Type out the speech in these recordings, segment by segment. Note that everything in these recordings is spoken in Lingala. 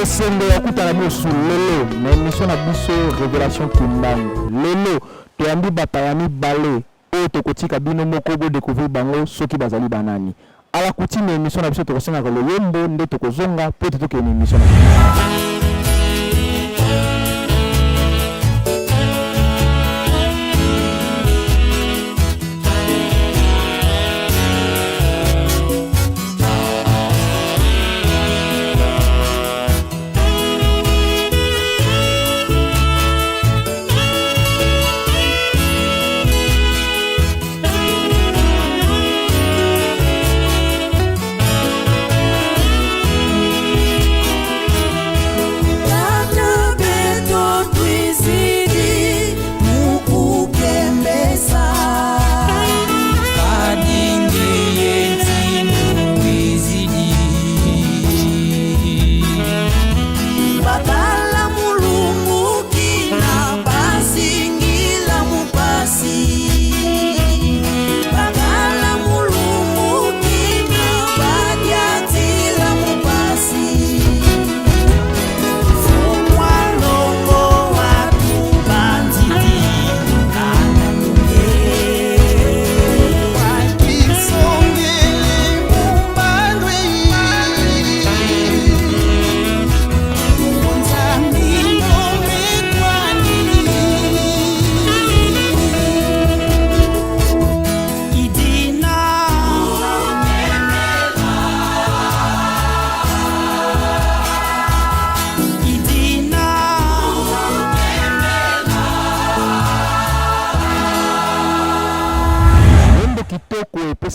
Sendo ya kutala bosu lelo na émission na biso Révélation Kimbangu. Lelo toyambi batayami balé o tokotika bino moko bo découvrir bango soki bazali banani. Ala coutume émission na biso tokosenga ko loyembo nde tokozonga po totoke émission na biso.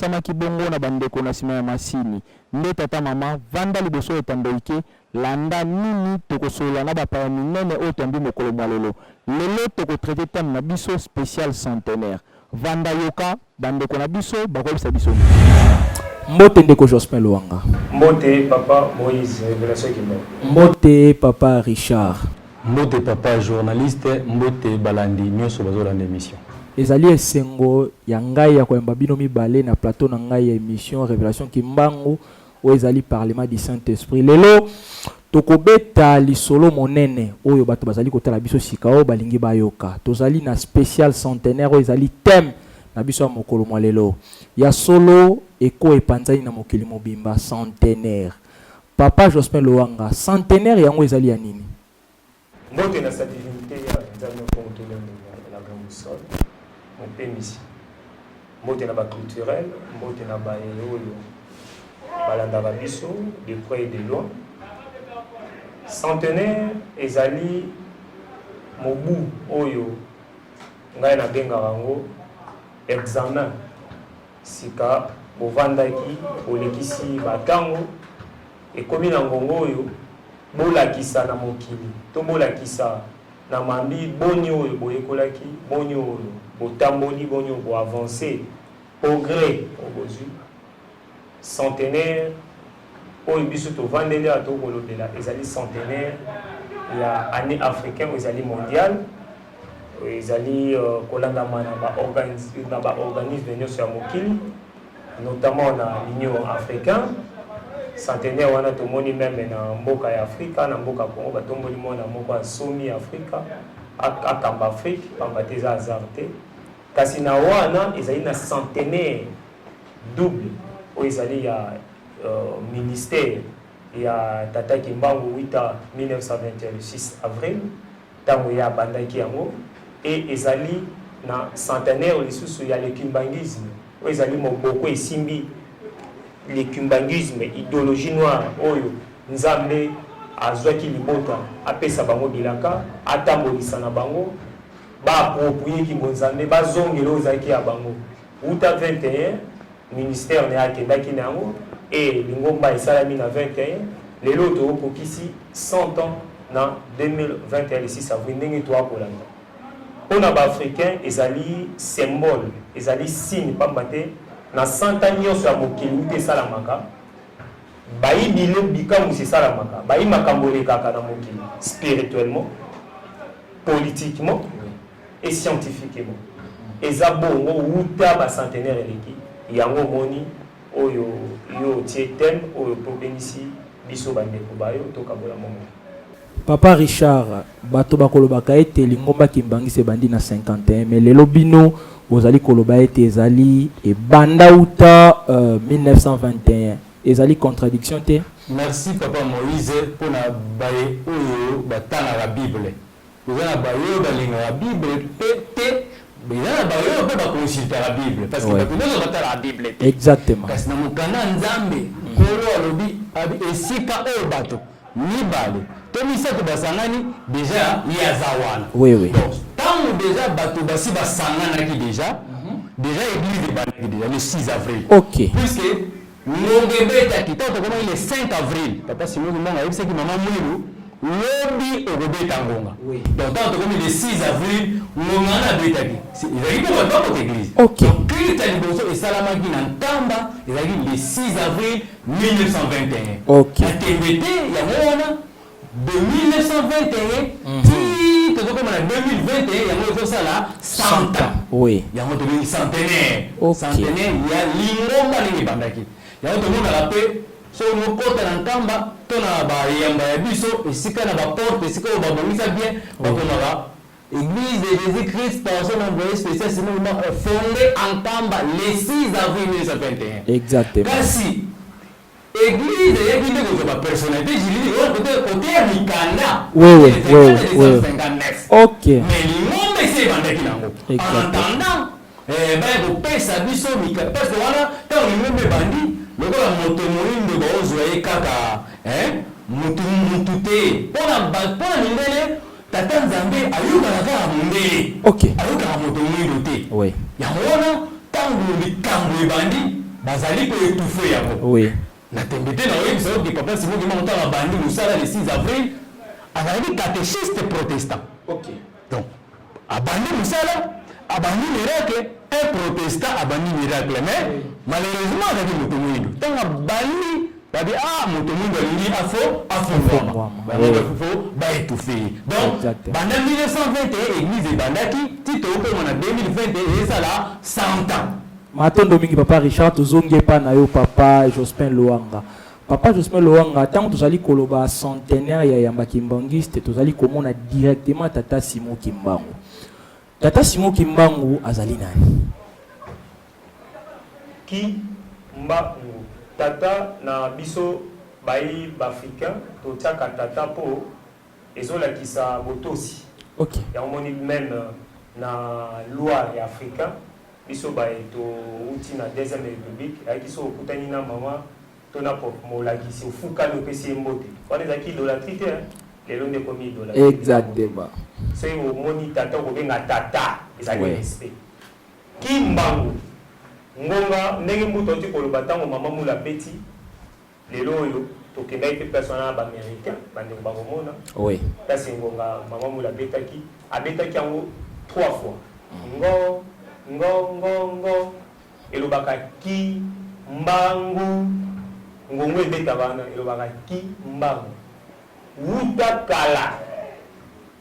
Sama kibongo na bandeko na sima ya masini nde tata mama vanda liboso etandoike landa nini tokosola na bapa ya minene o tambi mokolo mwalelo lelo toko traiter thème na biso spécial centenaire vanda yoka bandeko na biso bakolisa biso mbote ndeko Jospin Luanga mbote papa Moïse Révélation Kimbangu mbote papa Richard mbote papa journaliste mbote balandi nyoso bazolanda émission ezali esengo ya ngai ya koyamba bino mibale na plateau na ngai ya émission Révélation Kimbangu o ezali parlement du Saint-Esprit lelo tokobeta lisolo monene oyo bato bazali kotala biso sikao balingi bayoka tozali na spécial centenaire o ezali thème na biso ya mokolo mwa lelo ya solo eko epanzani na mokili mobimba centenaire papa Jospin Luanga centenaire yango ezali ya nini mbote na sa divinité ya nzambe konto la grande sol mon pémis mbote na ba culturel mbote na ba oyo balanda ba biso de près et de loin centenaire ezali mobu oyo ngai na benga bango examen sika bovandaki olekisi batango ekomi na ngongo oyo bolakisa na mokili to bolakisa na mambi boni oyo boyekolaki boni oyo botamboli boni oyo boavancer progrès obozwi centenaire oyo biso tovandeli ato kolobela ezali centenaire ya année africain ezali mondial ezali kolandama na baorganisme nyonso ya mokili notamment na l'union africaine centenaire wana tomoni meme na mboka ya Afrika na mboka Congo batomboli mona moko ya somi Afrika akamba Afrique pamba te za azarte kasi na wana ezali na centenaire double o ezali ya ministère ya Tata Kimbangu 8 1926 avril tango ya bandaki yango et ezali na centenaire lisusu ya le kimbangisme o ezali moboko esimbi le kimbangisme idéologie noire oyo nzambe azwaki libota apesa bango bilaka atambolisa na bango ba approprier ki nzambe bazongela ozaki ya bango uta 21 ministère ne akendaki nango et lingomba esalami na 21 lelo tokokisi 100 ans na 2021 le 6 avril ndenge to akolanda pona ba africain ezali symbole ezali signe pamba te na 100 ans nyonso ya mokili ute salamaka bayibile bikamu se salamaka bayi makambo lekaka na mokili spirituellement politiquement et scientifiquement eza bongo uta ba centenaire eleki yango moni oyo yo tie thème oyo po benisi biso bandeko bayo tokabola mongo Papa Richard, bato bakolobaka ete lingomba kimbangisi bandi na 51, mais lelo bino bozali koloba ete ezali e banda uta 1921. Ezali contradiction te? Merci Papa Moïse pour na baye oyo batana la Bible. Vous avez baye balinga la Bible te mais là baye peut pas consulter la Bible parce que nous on batana la Bible. Exactement. Parce que na mukana nzambe koro alobi abi esika oyo bato ni bale. Tomi sato basangani déjà yazawana. Oui oui. Donc tant déjà bato basi basangana ki déjà église de Bali déjà le 6 avril. OK. Puisque Nongebeta qui tente comment il est 5 avril. Papa Simon Manga il sait que maman Mouilou lobi Ogobeta Ngonga. Oui. Donc tant comme il est 6 avril, Nongana beta qui. Il arrive pas pour l'église. OK. Donc Christ a liboso et Salama qui n'entamba, il arrive le 6 avril 1921. OK. La TVT, il y a moi de 1921 qui comme en 2021 il y a moi ça là 100 ans. Oui. Il y a moi de centenaire. OK. Centenaire, il y a lingomba ni bandaki. Ya to mona la paix so no kota na nkamba to na ba yamba ya biso esika na ba porte esika ba bongisa bien ba kona église de Jésus-Christ par son envoyé spécial sinon fondé en Kamba le 6 avril 1921. Exactement. Kasi église ya binde ko ba personnalité jili ko côté Mikanda. Oui. 1959. OK. Mais l'immonde c'est bandaki nango. En attendant ko pesa biso Mikanda parce que voilà tant l'immonde bandi lokola moto moyindo bozwa ye kaka mutu te pona mindele tata nzambe ayokaka kaka mondele. OK. Ayokaka moto moyindo te. Oui. Yango wana ntango likambo ebandi bazali koetufe yango. Oui. Natembe te naoyebisa oke papa simoki moko ntango abandi mosala le 6 avril azalaki catéchiste protestant. OK. Donc abandi mosala abandi miracle un protestant abandi miracle mais malheureusement azalaki moto moyindo ntango abandi babi moto moyindo alingi afongwama baétouffe. Donc banda 1921 église ebandaki ti tookoma na 2021 ezala 100 ans. Matondo mingi papa Richard tozongi pa na yo papa Jospin Loanga. Papa Jospin Loanga tant tozali koloba centenaire ya Yamba Kimbangiste tozali komona directement tata Simon Kimbangu. Tata Simon Kimbangu azali nani? Kimbangu tata na biso bai bafricain totiaka tata po ezolakisa botosi. OK. Ya omoni même na loi ya africain biso baye to uti na deuxième république ayaki so okutani na mama to na pop molakisi ofuka no pesi mbote wana ezaki idolatrie te lelo nde komi idolatrie. Exactement. So omoni tata kobenga tata ezali respect. Kimbangu ngonga ndenge mbuto ti koloba ntango mama mula beti lelo oyo tokendaki pe persona ba américain bandeko bakomona. Oui. Kasi ngonga mama mula betaki abetaki yango 3 fois. Ngo elobaka ki mbangu ngongo ebeta bana elobaka ki mbangu wuta kala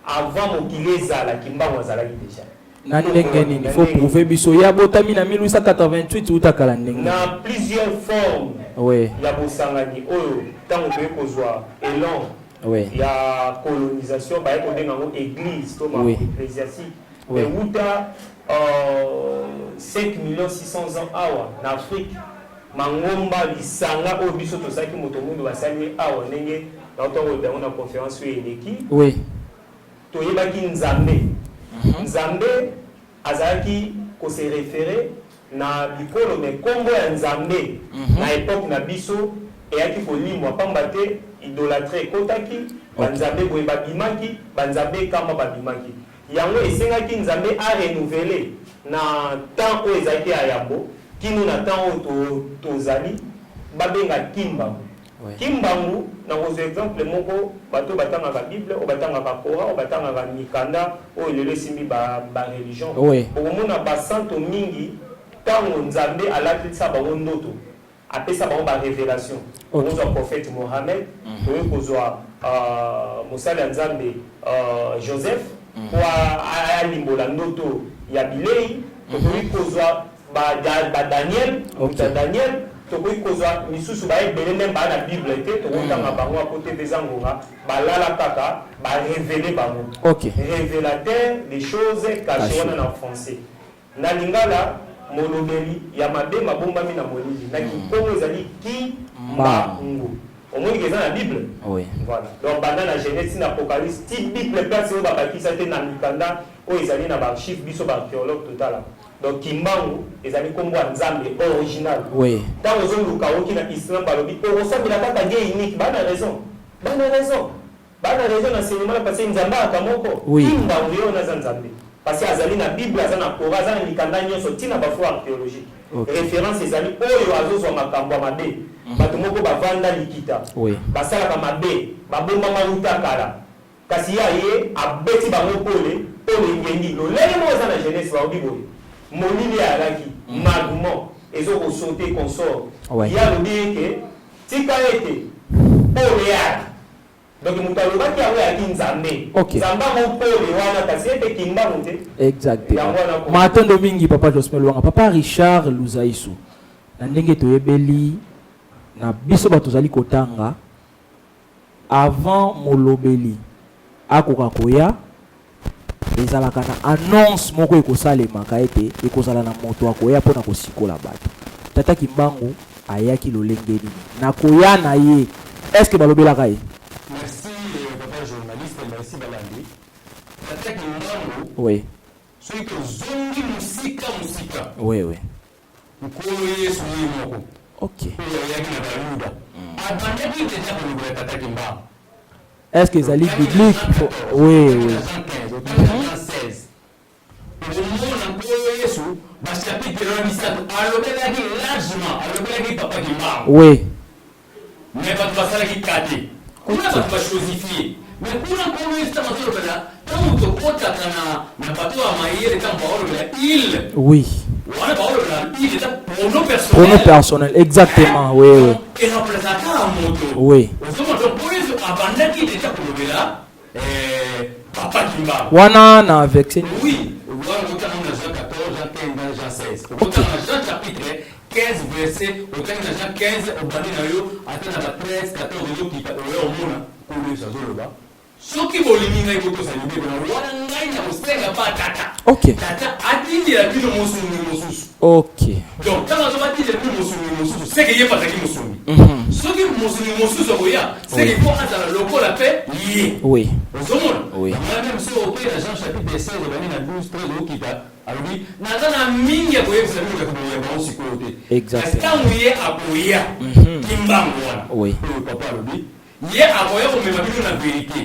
avant mokili ezala kimbangu azalaki déjà na ndenge nini il faut prouver biso ya botami na 1888 wuta kala ndenge na plusieurs formes. Oui. Ya bosangani oyo tango toye kozwa élan. Oui. Ya colonisation baye kodenga ngo église to ma ecclésiastique. Oui. Wuta 5 600 ans awa na Afrique mangomba bisanga oyo biso tozalaki moto mundu basali awa ndenge na otongo bango na conférence oyo eleki. Oui. Toyebaki nzambe. Nzambe azalaki ko se référer na bikolo me kombo ya nzambe na époque na biso eyaki kolimwa pamba te idolâtrie ekotaki banzambe boye babimaki banzambe kama babimaki yango esengaki nzambe a renouveler na temps oyo ezalaki ya yambo kino na temps oyo tozali babenga kimbangu. Kimbangu na kozwa exemple moko bato batangaka Bible o batangaka Coran o batangaka mikanda oyo lelo esimbi ba religion okomona basanto mingi ntango nzambe alakisa bango ndoto apesa bango ba révélation okozwa prophète Mohamed oyo kozwa mosali ya nzambe Joseph po alimbola ndoto ya bilei okoki kozwa ba Daniel tokoki kozwa misusu bayebele même baa na bible te tokotanga bango akote mpe eza ngonga balala kaka barevele bango révélateur des choses cachées wana na français na lingala molobeli ya mabe mabombami na molili na kikongo ezali kimbangu omoni eza na bible voilà donc banda na genèse na apocalypse ti bible place oyo babakisa te na mikanda oyo ezali na baarchive biso baarchéologue totala donc kimbangu ezali kombo ya nzambe original ntango ozoluka oki na islam balobi okosambela kaka die unique bana raison na enseignement na parce nzambe aka moko kimbangu yo naza nzambe parce que azali na bible aza na kora aza na mikanda nyonso ntina bafo archéologique référence ezali oyo azozwa makambo ya mabe bato moko bavanda likita basalaka mabe babombama uta kala kasi ye abeti bango pole ngengi lolenge moko eza na jeunesse baobi boye molili alaki magement ezokosaute consort ye alobi eke tika ete pole yaki donc moto alobaki yango yaki nzambe nzambe ango pole wana kasi ete kimbangu te exactement matondo mingi papa Joseph Lwanga papa Richard Luzaisu na ndenge toyebeli na biso bato tozali kotanga avant molobeli akoka koya ezalaka na annonce moko ekosalemaka ete ekozala na moto akoya mpona kosikola bato tata Kimbangu ayaki lolenge nini na koya na ye est-ce que balobelaka ye? Merci papa journaliste, merci Balandi. Tata Kimbangu oui soki tozongi musika oui mokolo yesu ye moko oyo ayaki na bayuda abandaki deja kolobela tata Kimbangu. Est-ce que ezali biblique? Oui. Oui. Mais pas de passer qui kate. On a pas choisi. Mais pour la première fois, quand on te na bateau à maïr quand parole la île. Oui. On a parole la île pour nos personnels. Pour nos personnels, exactement. Oui. Et représentant un moto. Oui. Donc pour les abandonner déjà pour le là. Papa Kimbangu. Wana na vexé. Oui. Voilà, on a Jean 14, Jean 15, Jean 16. On a Jean chapitre 15 verset, on a Jean 15 au bani na yo, atteint na 13, 14 yo qui au mona pour le sazo là. Soki bolimi ngai boto sa libe na wana ngai na kosenga pa tata. Tata atindi la bino mosuni mosusu. Donc quand on va dire le mosuni mosusu, c'est que y a pas de mosuni. Soki mosuni mosusu oya, c'est qu'il faut attendre le col la paix. Oui. Oui. Même si au pays Jean chapitre 16 bani na 12 13 au kita. Alors oui, na mingi ya koyeba sabu ya koyeba aussi côté. Exactement. Quand on y est à koya, Kimbangu wana. Oui. Papa lobi. Hier, avant on me dit la vérité.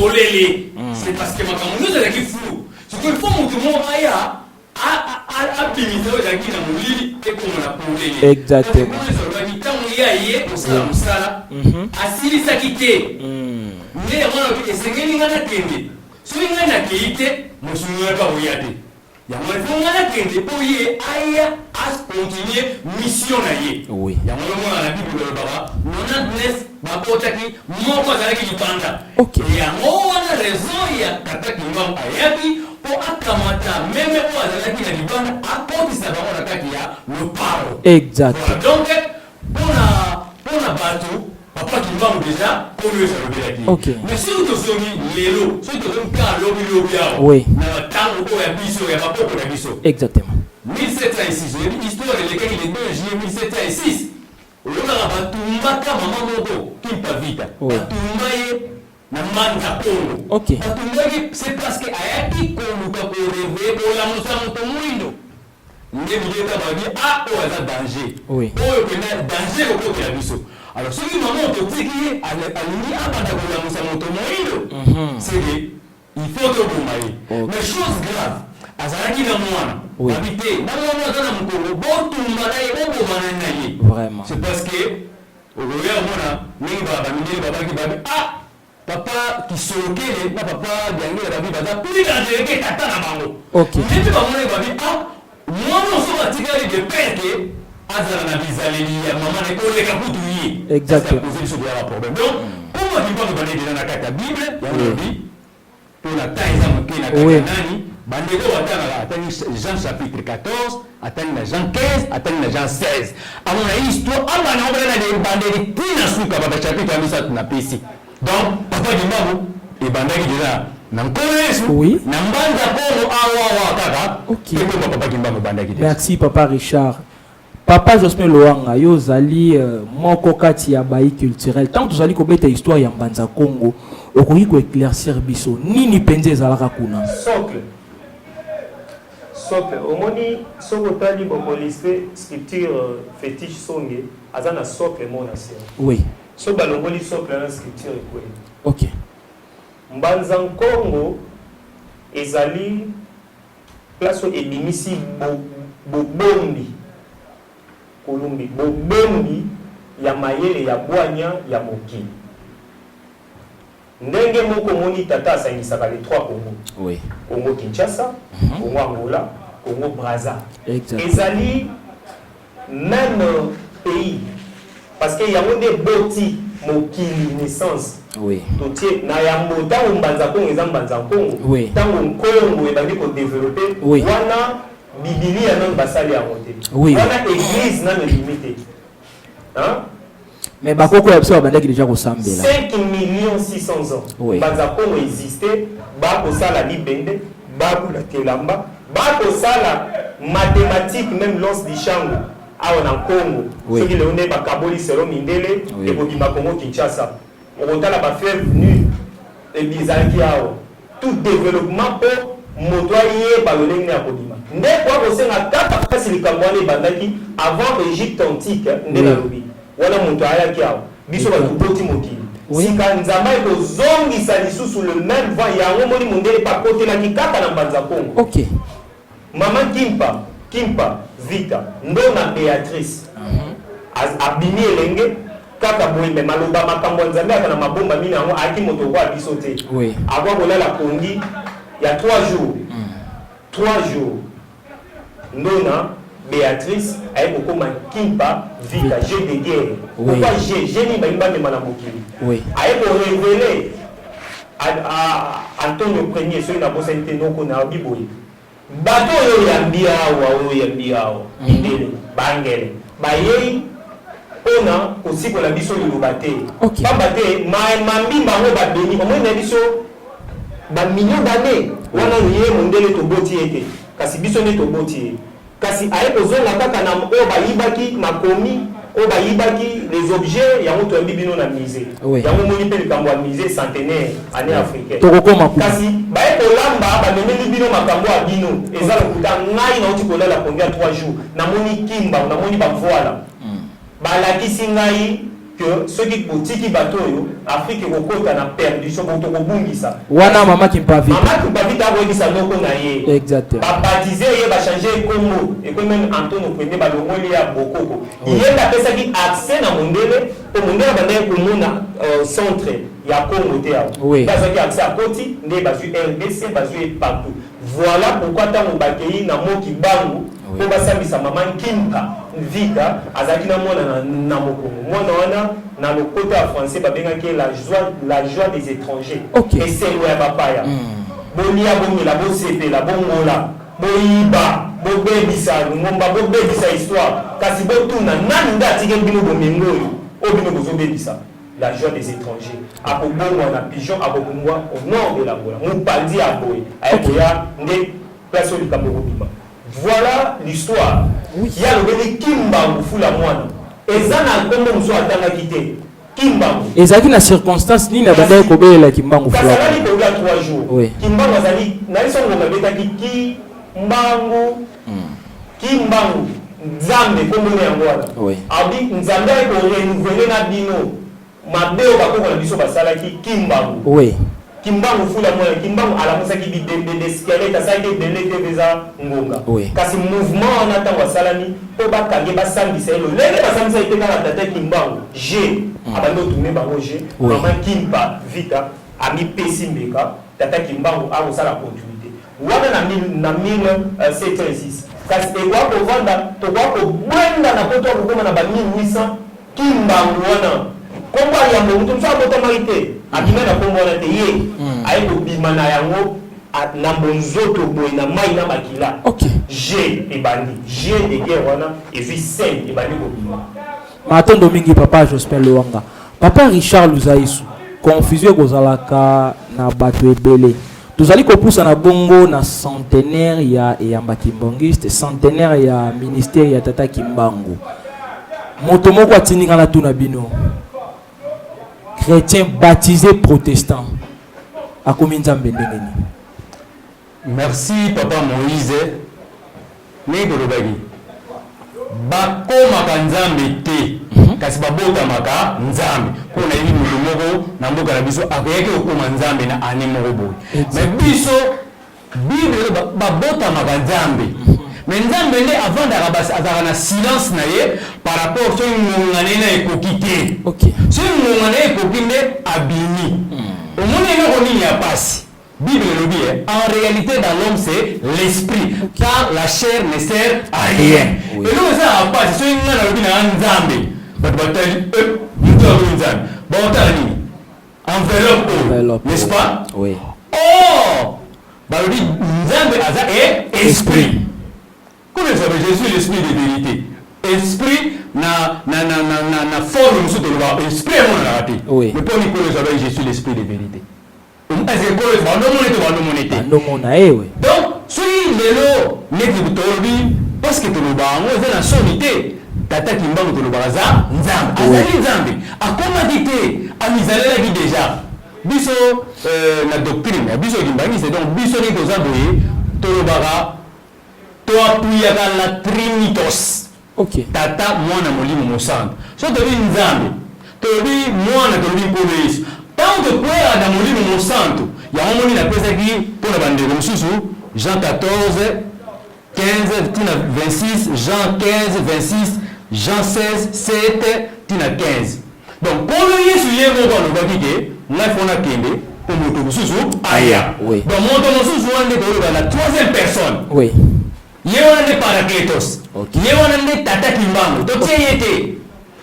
Olélé. C'est parce que ma camouflage est qui fou. Ce qu'il faut mon tout le monde aille à pimiser la qui n'a mouli et comme la polélé. Exactement. Quand on y a hier, on s'est là. Asili sa quitté. Mais on a dit c'est qu'il y a kende. Si il y a kende, moi je ne vais pas y aller. Il y a un kende pour y aller à continuer mission na ye. Oui. Il y a un la Bible de baba. Non bakotaki moko azalaki libanda yango wana raison ya tata Kimbangu ayaki po akamata meme po azalaki na libanda akotisa bango na kati ya loparo. Exact. Donc pona bato papa Kimbangu déjà kono esalobelaki. Mais surtout tozongi lelo surtout tozongi ka lobi awo na tango oyo ya biso ya bapoko na biso. Exactement. 1706 l'histoire de l'école il est 2 juillet 1706. Olokaka batumbaka mama moko kimpa vita batumba ye na manda kongo batumbaki c'est parce que ayaki koluka koreve kolamusa moto mwindo nde bileta babi oyo aza danger oyo pena danger kokotela biso. Alors soki mama ototiki ye alingi abanda kolamusa moto mwindo c'est il faut toboma ye. Mais chose grave azalaki na mwana babi te na mwana aza na mokongo botumba na ye bobomana na ye. Vraiment. C'est parce que okoya mwana mingi bamindeli babaki babi papa kisokele na papa diangela babi baza plus dangereux que tata na bango. Ndepi bamona babi mwana oso batikali de père ke azala na bizaleli ya mama na koleka kutu ye. Exactement. C'est ça pose problème. Donc comment Kimbangu bane déjà na kati ya Bible ya lobi pour la taille za moke na kati nani bandeko batanga atani Jean chapitre 14 atani na Jean 15 atani na Jean 16 amona histoire amana obana de bandeli tina suka ba chapitre amisa na pesi donc papa Kimbangu e bandaki déjà na nkolo Yesu oui na mbanza Kongo awa kaka OK ko papa Kimbangu bandaki déjà merci papa Richard. Papa Jospin Loanga yo zali moko kati ya bayi culturel tant que zali kobeta histoire ya mbanza Congo okoki ko éclaircir biso nini penze ezalaka kuna socle omoni soko tali bokoliste scripture fétiche songe azana socle mona se oui so balongoli socle na scripture ekwe OK mbanza Congo ezali place ebimisi bobombi Kolumbi bobombi ya mayele ya bwanya ya mokili ndenge moko moni tata asangisaka les trois Congo oui Congo Kinshasa Congo Angola Congo Brazza exactement ezali même pays parce que yango nde boti mokili naissance oui totie na yambo tango mbanza Congo eza mbanza Congo oui tango Congo ebandi ko développer oui wana Biblia non basali ya moté oui wana église na limité hein mais bakoko ya biso bandaki déjà ko sambela 5,600,000 ans oui banza Congo exister ba ko sala libende ba ko la telamba ba ko sala mathématique même lance du chango awa na Congo oui. Soki le onde ba kaboli selo mindele oui. et ko bima Congo Kinshasa on tala ba faire venu et bizarre awa tout développement pour motoyer ba lolenge ya kobima nde kwa kosenga kaka kasi likambo wana ebandaki avant Égypte antique nde na lobi wana moto ayaki awa biso batuboti mokili sika nzambe ekozongisa lisusu le même vent yango moni mondele pakotelaki kaka na mbanza Congo OK mama Kimpa Vita ndo na Béatrice abimi elenge kaka boye me maloba makambo nzambe aka na mabomba mini yango aki moto kwa biso te akwa kolala pongi ya 3 jours 3 jours ndona Béatrice aye kokoma Kimpa Vita jeu de guerre pourquoi j'ai ni baimba de manamokili aye ko révéler à Antonio Premier sur na bosente noko na biboyi bato yo yambia awa indele bangele bayei ona kosikola biso liloba te pamba te mambimba ngo babeni omona biso ba millions d'années wana ye mondele toboti ete kasi biso ne toboti kasi aye kozonga kaka na o bayibaki makomi o bayibaki les objets yango to bibino na musée yango moni pe likambo ya musée centenaire année africaine kasi baye kolamba bamemeli bino makambo ya bino eza lokuta ngai nauti kolala pongia 3 jours namoni kimba namoni bavoila balakisi ngai que ceux qui botiki bato yo Afrique kokota na perdition ko tokobungisa wana mama Kimpa Vita abongisa noko na ye exactement bapatize ye changer Congo et comme même Antonio Premier balongoli ya bokoko ye la pesa ki accès na mondele po mondele bandai komona centre ya Congo te awo baza ki accès à koti nde bazu RDC bazu partout voilà pourquoi tango bakei na moki bangu po basambisa mama Kimpa Vita azaki na mwana na mokongo mwana wana na le côté français babengaki la joie des étrangers et c'est loin papaya bolia bomela bosepela bongola boyiba bobebisa ngomba bobebisa histoire kasi botuna nani nda atike bino bomengo oyo bino bozobebisa la joie des étrangers akobongwa na pigeon akobongwa au nord de la Angola mopandi aboye ayekoya nde place oyo likambo kobima. Voilà l'histoire. Il y a le Kimbangu fula mwana. Ezana kombo muso atanga kite. Kimbangu. Ezaki na circonstance ni na badaye kobela Kimbangu fula. Kasala ni koga 3 jours. Kimbangu azali na liso ngoma beta ki Kimbangu. Kimbangu Nzambe kombo ne yango wana. Abi Nzambe ko renouveler na bino. Mabeo bakoko na biso basala ki Kimbangu. Oui. Kimbangu fula mwana Kimbangu alamusa ki bidende de squelette asaki bele te beza ngonga. Kasi mouvement on attend wasalami po bakange basambisa elo. Lele basambisa iteka na tata Kimbangu. G abando tourner bango G. Maman Kimpa Vita ami pesi mbeka tata Kimbangu a osala continuité. Wana na 1706. Kasi ekwa ko vanda to kwa ko bwenda na poto ko koma na ba 1800 Kimbangu wana komba ya mtu msa bota marite akina na kombo na te ye ayi ko bima na yango na bonzoto boy na mai na makila. OK. G et bandi. G de guerre wana et puis 5 et bandi bobima. Matin domingi papa Jospin Luanga. Papa Richard Luzaisu. Confusion kozalaka na bato ebele. Tozali kopusa na bongo na centenaire ya Kimbangiste, centenaire ya ministère ya Tata Kimbangu. Moto moko atindinga na tuna bino. Chrétien baptisé protestant. Akomi nzambe ndengeni. Merci papa Moïse. Nego lobagi. Bakoma kanzambe te. Kasi babota maka nzambe. Kona yini mutu moko na mboka na biso akoyeke okoma nzambe na ani moko boy. Mais biso Bible babota maka nzambe. Mais nzambe nde avant d'arabasi azaka na silence na ye par rapport so ngongane na ekokite. OK. So ngongane ekokinde abini. Omoni ngo nini ya pasi. Bible le dit, en réalité dans l'homme c'est l'esprit, car la chair ne sert à rien. Oui. Et nous ça pas, c'est une nana qui na nzambe. Enveloppe, n'est-ce pas? Oui. Oh, bah on dit nzambe aza et esprit. Comment ça veut Jésus l'esprit de vérité? Esprit na forme nous de esprit on l'a raté. Oui. Mais pour nous que ça veut Jésus l'esprit de vérité. Donc, si les lots n'est parce que tu le bas, la sommité, Tata Kimbangu tu le bas, Nzambe, Azali Nzambe, a commandité, a mis à la vie déjà. Biso, la doctrine, Biso Kimbangu, c'est donc Biso n'est aux aboués, Tolobara, toi, puis la Trinitos. OK. Tata, moi, na molimo mosante. So, tu vis Nzambe, tu vis moi, na tu vis Polis. Tant que quoi à Damoli mon santo, il y a un moment la pèse qui pour la bande de Moussou, Jean 14, 15, 26, Jean 15, 26, Jean 16, 7, 15. Donc, pour le Yesu, il y a un moment où on va faire un kende pour mon Moussou, aya. Oui. Donc, mon Moussou, on est la troisième personne. Oui. Il y a un Paracletos. Il y a un Tata Kimbangu. Donc, c'est été.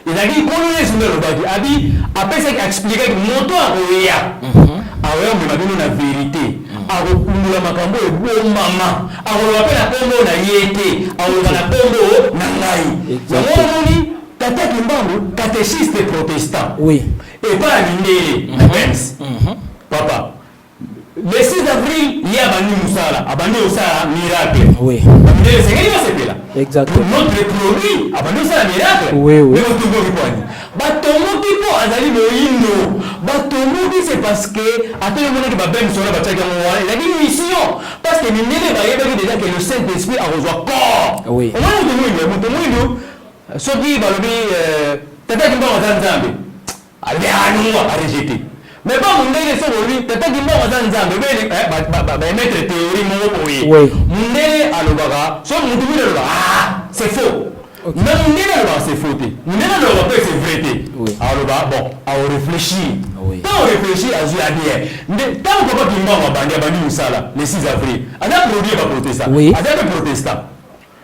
Il a dit qu'on est sur le bâti. Abi après ça expliqué que moto a oya. Aoya on m'a donné la vérité. Aro kundula makambo e bon mama. Aro appelle la kombo na yete. Aro na kombo na ngai. Zamoni Tata Kimbangu catéchiste protestant. Oui. Et pas Mindele. Papa. Le 6 avril, il y a Bani Moussala, Abani Oussala, miracle. Oui. C'est ce là. Exactement. Notre produit, Abani Oussala, miracle. Oui, oui. Mais on trouve quoi? Batomo qui peut Azali Moïno. Batomo qui c'est parce que, à tout le monde qui va bien sur la bataille, il a dit mission. Parce que Mindele va y avoir déjà que le Saint-Esprit a reçu corps. Oui. On va nous ce qui va le dire, Tata Kimba va Zanzambe. Allez, à nous, à rejeter. Mais pas mon délai sur lui, peut-être qu'il m'a dit Nzambe, mais mettre théorie mon oui. Mon délai à l'obara, soit mon délai à c'est faux. Mais mon délai à c'est faux. Mon délai à l'obara, c'est vrai. À l'obara, bon, à réfléchir. Quand on réfléchit à Dieu, à dire, tant que papa qui m'a banni Moussala, le 6 avril, à la produit va protester. À la protestant.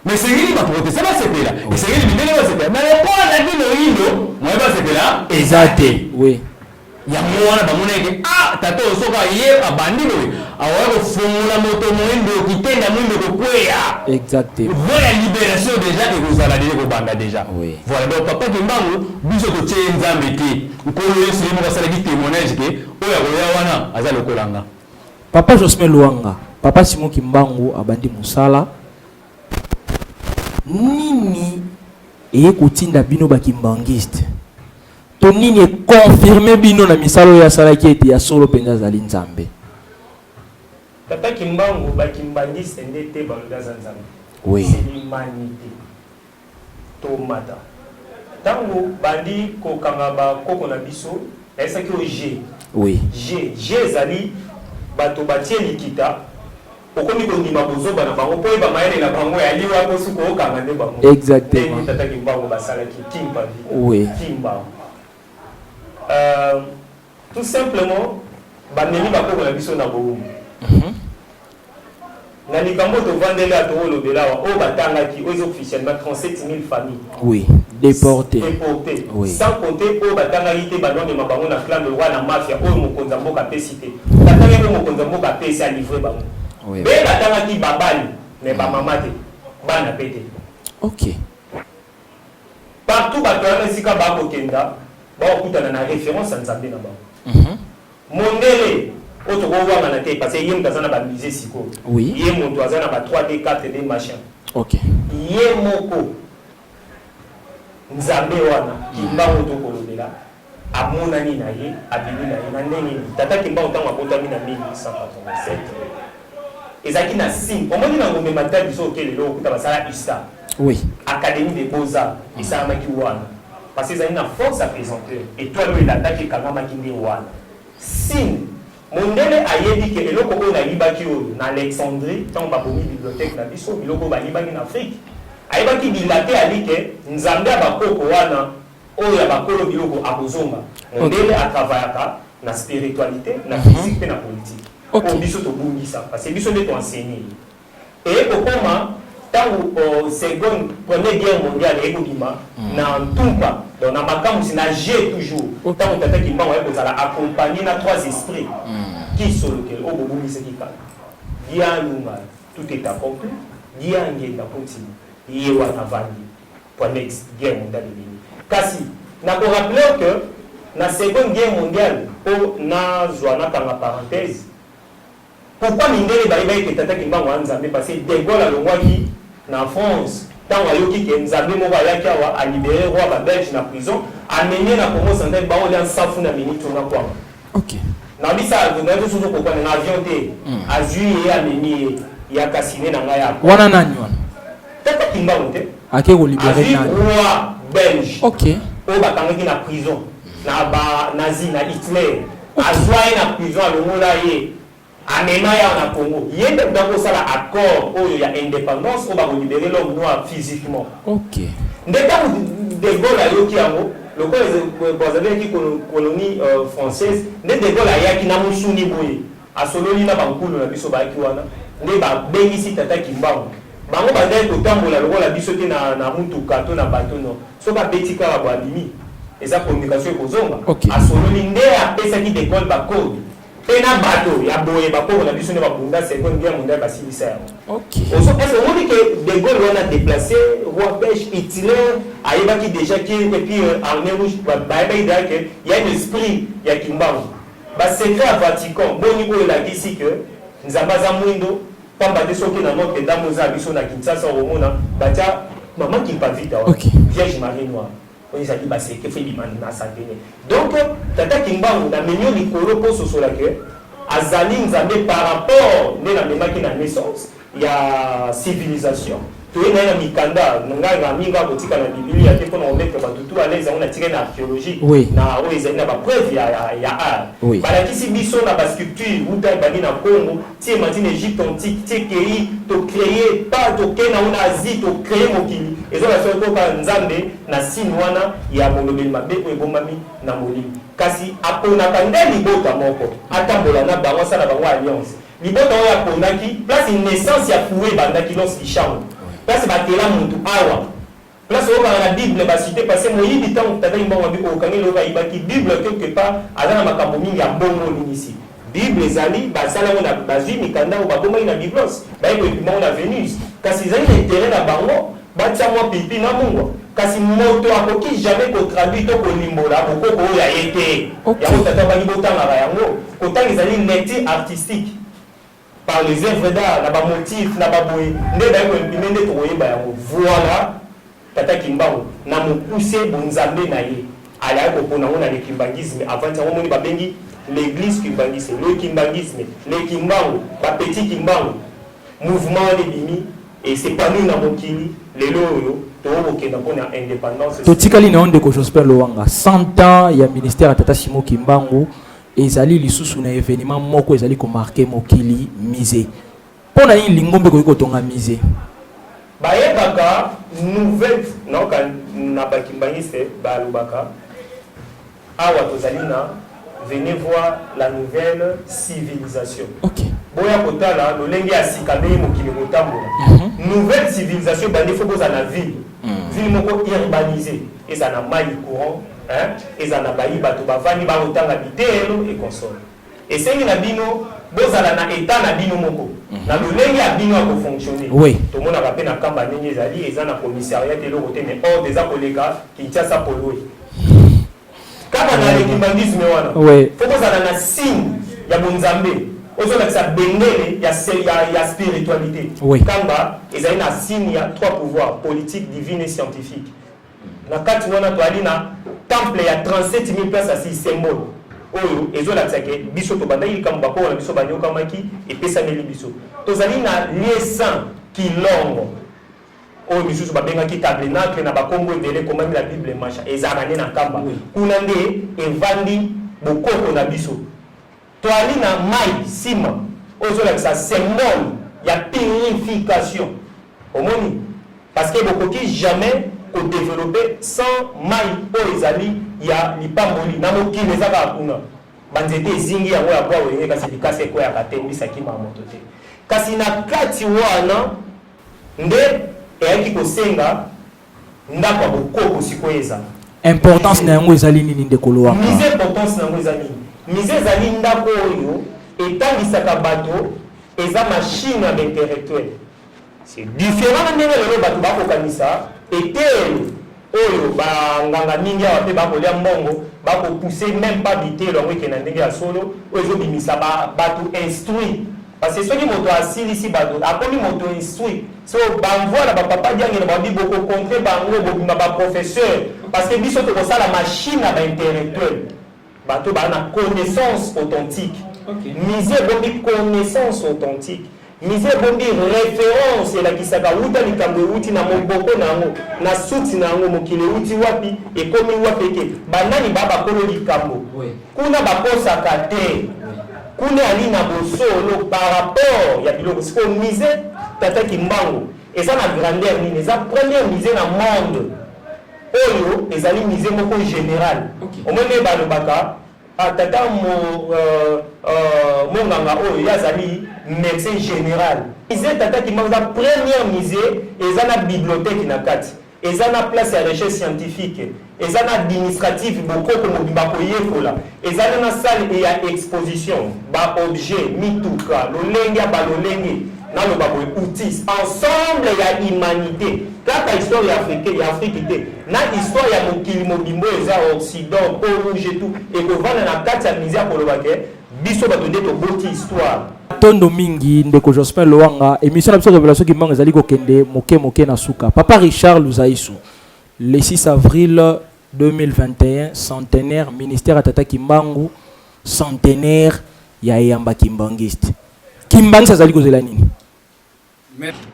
Mais c'est lui qui va protester, c'est là. Et c'est lui qui va se faire. Mais le point de la vie de l'Indo, moi, c'est là. Exact. Oui. Ya mwana bamoneke tato soka ye abandi boy awa ko fumula moto moindo kitenda mwindo ko kwea exactement voilà libération déjà et vous allez ko banda déjà oui voilà donc papa Kimbangu biso ko tie nzambe te ko le simo ka sala ki témoignage ke oya ko ya wana azalo kolanga papa Jospin Luanga papa Simon Kimbangu abandi musala nini kotinda bino ba kimbangiste nini confirmé bino na misalo ya salaki ete ya solo penza zali nzambe Tata Kimbangu ba kimbangiste ndete ba nzambe oui c'est l'humanité tomata tango bandi ko kanga ba koko na biso esa ki o G oui G zali bato batie likita okomi ko ndima bozoba na bango po ba mayele na bango ya liwa ko suko kanga ne bango exactement Tata Kimbangu ba salaki kimba oui kimba tout simplement banemi bakoko na biso na boum na likambo to vandela to lobela o batanga ki ozo officiellement 37 000 familles oui déporté. Oui. Sans compter pour Batangalité, Banon de Mabango, na clan de roi, la mafia, ou Mokonzambo Kapé cité. Batangé Mokonzambo Kapé, c'est à livrer Bango. Oui. Mais Batangaki Babali, mais Bamamate, Bana pété. Ok. Partout, Batangé Sika Babo Kenda, Babo Koutana na référence à Nzambé na Bango. Mondele, autre roi Manate, parce qu'il y a un musée Siko. Oui. Il y a un 3D, 4D, machin. Ok. Yemoko Nzambe wana kimbango to kolobela amonani na ye abimi na ye na ndenge tata kimbango tango akotami na 1887 ezaki na signe omoni na ngombe matadi so kelelo okuta basala ista oui académie des beaux-arts esalamaki wana parce que ezali na force à présenter étoile oyo elandaki ekangamaki nde wana signe mondele ayebi ke eloko oyo nayibaki oyo na Alexandrie ntango babomi bibliothèque na biso biloko bayibaki na Afrique ayebaki bilate alike nzambe ya bakoko wana oyo ya bakolo biloko akozonga mondele atravayaka na spiritualité na physique pe na politique oyo biso tobungisa parce que biso nde toenseigné eye kokoma ntango seconde première guerre mondiale ekobima na ntumba donc na makambusi na g toujours ntango tata kimbango aye kozala accompagné na trois esprits qui solokele oyo bobungisaki kaka dia lunga tout est accompli dia ngenda continue ye wana vandi première guerre mondiale ebimi kasi nakorappeler que na seconde guerre mondiale po nazwa nakanga parenthèse pourquoi mindele bayebaki ke tata kimbango ya nzambe parce que de Gaulle alongwaki na France ntango ayoki ke nzambe moko ayaki awa alibere roi babelge na prison amenie na Congo central baolia nsafu na minute ona kwanga ok na bisa nayebi soso kokwana na avion te azwi ye amemi ye ya kasine na ngai yako wana nani wana tata kimbango te ake kolibere nani roi belge ok oyo bakangaki na prison na banazi na Hitler azwa ye na prison alongola ye amema ya na Congo ye nde bakosala accord oyo ya indépendance oyo bakolibere l'homme noir physiquement ok nde ntango de Gaulle ayoki yango lokola bazalaki colonie française nde de Gaulle ayaki na mosuni boye asololi na bankulu na biso bayaki wana nde babengisi tata kimbango bango bandaki kotambola lokola biso te na mutuka to na bato no soki abeti kaka bo abimi eza communication ekozonga asololi nde apesaki de Gaulle bakode mpe na bato ya boye bakoko na biso nde babunda seconde guerre mondiale basilisa yango est-ce omoni ke de Gaulle wana déplacé roi belge Hitler ayebaki déjà ki epuis armée rouge bayebaki deja ke ya un esprit ya kimbango basecret ya Vatican boni oyo elakisi ke nzambe aza mwindo pamba te soki na notre dame oza biso na Kinshasa omona batia mama kimpavita wa vierge marie noire ezali baseke fe bimani na satene donc tata kimbango na menio likolo mpo sosola ke azali nzambe par rapport nde namemaki na naissance ya civilisation toye naye na mikanda ngai na mingi akotika na bibilia te mpona komettre bato tu alaise yango natikali na archéologie na oyo ezali na bapreuve ya art balakisi biso na basculpture uta ebandi na Congo ti emati na Égypte antique ti ekei tocreye pa tokei na una asie tocreye mokili ezola soki koka nzambe na sine wana ya molobeli mabe oyo ebombami na molimo kasi aponaka nde libota moko atambola na bango asala bango alliance libota oyo aponaki place naissance ya fouet ebandaki lance lichango place batela mutu awa place oyo bana na bible basite parce moyibi ntango tata kimbango abi okangeli oyo bayibaki bible quelque part aza na makambo mingi ya mbongo linisi bible ezali basala ngo na bazwi mikanda oyo babomaki na biblos baye koepimango na Vénus kasi ezali na intérêt na bango batia mwa pipi na mungwa kasi moto akoki jamais kotraduire to kolimbola bokoko oyo ya ye te yango tata bani botangaka yango kotanga ezali lecture artistique par les œuvres d'art na bamotif na baboye nde baye koimprime nde tokoyeba yango voilà tata kimbango na mokuse bonzambe na ye alaki kopona ngo na le kimbangisme avant yango moni babengi l'église kimbangisme le kimbangisme le kimbango bapetit kimbango mouvement wana ebimi esepani na mokili lelo oyo tokokenda mpona indépendance totikali na ondeko Jospin Lowanga 100 ans ya ministère ya tata Simon Kimbangu ezali lisusu na événement moko ezali komarke mokili misé mpona nini lingombe koki kotonga misé bayebaka nouvelle naoka na bakimbangiste balobaka awa tozali na venez voir la nouvelle civilisation boya kotala lolenge ya sika ndenge mokili kotambola nouvelle civilisation bandi fo kozala na ville ville moko urbanisée et ça n'a pas courant hein et ça n'a pas eu bato bavani ba otanga bitelo et console et c'est une bino bozala na état na bino moko na lolenge ya bino ko fonctionner oui tout monde a na kamba ndenge ezali eza na commissariat te loko te mais hors des collègues qui tient ça poloi kaka na l'équibangisme wana oui faut que ça na signe ya bonzambe ozola sa bendele ya spiritualité oui kamba ezali na signe ya trois pouvoirs politique divine et scientifique na kati wana to ali na temple ya 37 000 places assis symbole oyo ezola tsake biso to banda kamba ko na biso banyoka maki epesameli biso tozali na lieu saint kilongo oyo biso babenga ki tabernacle na bakombo ebele komami la bible macha ezala ne na kamba kuna nde evandi bokoko na biso to ali na mai sima ozola sa symbole ya purification omoni parce que bokoki jamais ko développer sans mai o ezali ya lipamboli na mokili ezaka kuna banzete ezingi yango ya kwa wenge kasi likase ko ya katembisa ki mamoto te kasi na kati wana nde eyaki kosenga ndako bokoko sikoyeza importance na yango ezali nini ndekolo waka mise importance na yango ezali nini mise ezali ndako oyo etangisaka bato eza machine intellectuelle c'est différent na ndenge lelo bato bakokanisa etelo oyo banganga mingi awa mpe bakolia mbongo bakopousse même pas bitelo yango ekenda ndenge ya solo oyo ezobimisa bato instruit parce que soki moto asilisi bato akomi moto instruit so bamvoila bapapa diangela babi bokokontre bango bobima baprofesseur parce que biso tokosala machine ya baintellectuel bato baa na connaissance authentique mise ebombi connaissance authentique mise ebombi référence elakisaka wuta likambo ewuti na moboko na yango na suti na yango mokili ewuti wapi ekomi wapi eke banani baa bakolo likambo kuna bakosaka te kuna ali na bosolo par rapport ya biloko siko mise tataki mbango eza na grandeur nini eza première mise na monde oyo ezali mise moko général omwene balobaka tata monganga oyo yazali médecin général mise tataki mbango eza première mise eza na bibliothèque na kati eza na place ya recherche scientifique eza na administratif bokoko mobimba koyekola eza na salle ya exposition baobjet mituka lolenge ya balolenge naloba boye outils ensemble ya humanité kaka histoire ya afrique te na histoire ya mokili mobimbo eza occident po rouge et tout ekovanda na kati ya mise ya koloba ke biso bato nde toboti histoire tondo mingi ndeko Jospin Loanga émission na biso révélation kimbango ezali kokende moke na suka papa Richard Luzaisu le 6 avril 2021 centenaire ministère atata kimbangu centenaire ya yamba kimbangiste kimbangiste azali kozela nini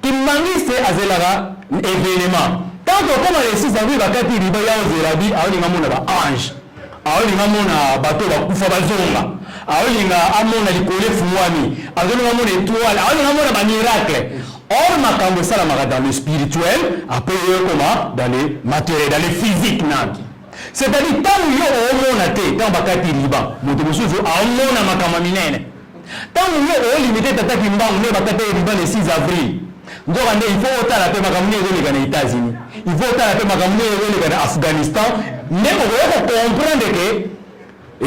kimbangiste azelaka événement tant que comme le 6 avril bakati riba ya ozelabi aolinga mona ba ange aolinga mona bato bakufa bazonga aolinga amona likole fumwami azolinga mona étoile aolinga mona ba miracle or makambo salamaka dans le spirituel après comment dans le matériel dans le physique naki c'est-à-dire tant yo omona te tant bakati riba moto mosusu aomona makambo minene tant yo o limité tataki mbangu ne bakati riba le 6 avril ndoka nde il faut otala pe makambo ezoleka na États-Unis il faut otala pe makambo ezoleka na Afghanistan ndeko ko comprendre que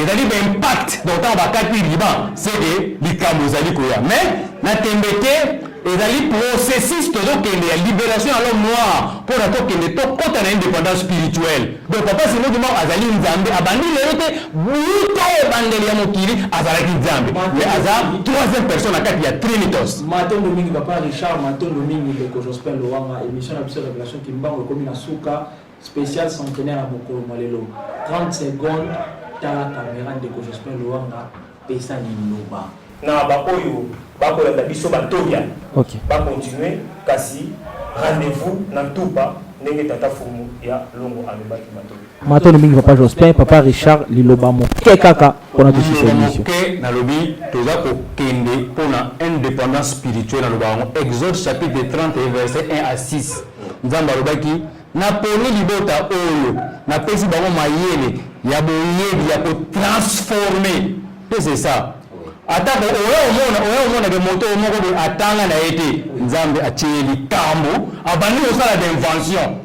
ezali ba impact donc tant bakati riba c'est que likambo ezali koya mais na tembete ezali processus tozokende ya libération à l'homme noir pour atokende tokota na indépendance spirituelle donc papa sino dimo azali nzambe abandi lelo te buto ebandeli ya mokili azalaki nzambe mais aza troisième personne akati ya trinitos matondo mingi papa Richard matondo mingi ndeko Jospin Loanga émission na biso révélation kimbango ekomi na suka spécial centenaire ya mokolo molelo 30 secondes tala caméra ndeko Jospin Loanga pesa niloba na bakoyo bakolanda biso batoya bakontinue kasi rendez-vous na tupa ndenge tata fumu ya longo alobaki batoya matondo mingi papa Jospin papa Richard liloba moke kaka mpona tosisa émission nalobi toza kokende mpona indépendance spirituelle naloba yango Exode chapitre 30 verset 1 à 6 nzambe alobaki naponi libota oyo napesi bango mayele ya boyebi ya kotransforme te c'est ça atako oyo omona ke moto moko boye atanga na ye te nzambe atie likambo abandi kosala d'invention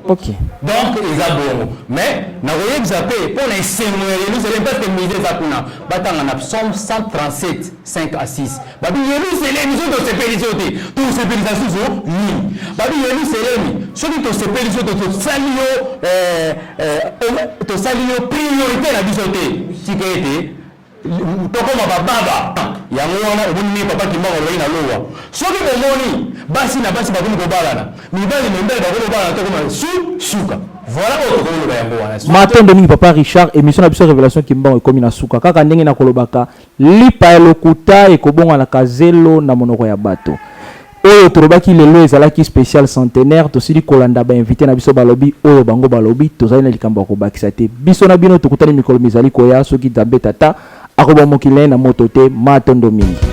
donc eza bongo mais nakoyebisa zappé pour na esengo ya Yerusalem parce que misé eza kuna batanga na Psaume 137 5 à 6 babi Yerusalem so tosepeli so te tosepelisa susu nini babi Yerusalem soki tosepeli so tosali yo priorité na biso te tika ete tokoma bababa yango wana obuni papa kimba ko na lowa soki bomoni basi na basi bakomi kobalana mibali membele bakomi kobalana tokoma suka voilà autre ko yango wana Matondo mingi papa Richard émission na biso révélation kimba ekomi na suka kaka ndenge na kolobaka lipa elokuta ekobonga na kazelo na monoko ya bato oyo torobaki lelo ezalaki spécial centenaire tosili kolanda ba invité na biso balobi oyo bango balobi tozali na likambo ko bakisa te biso na bino tukutani mikolo mizali koya soki Nzambe tata akoba mokile na moto te Matondo mingi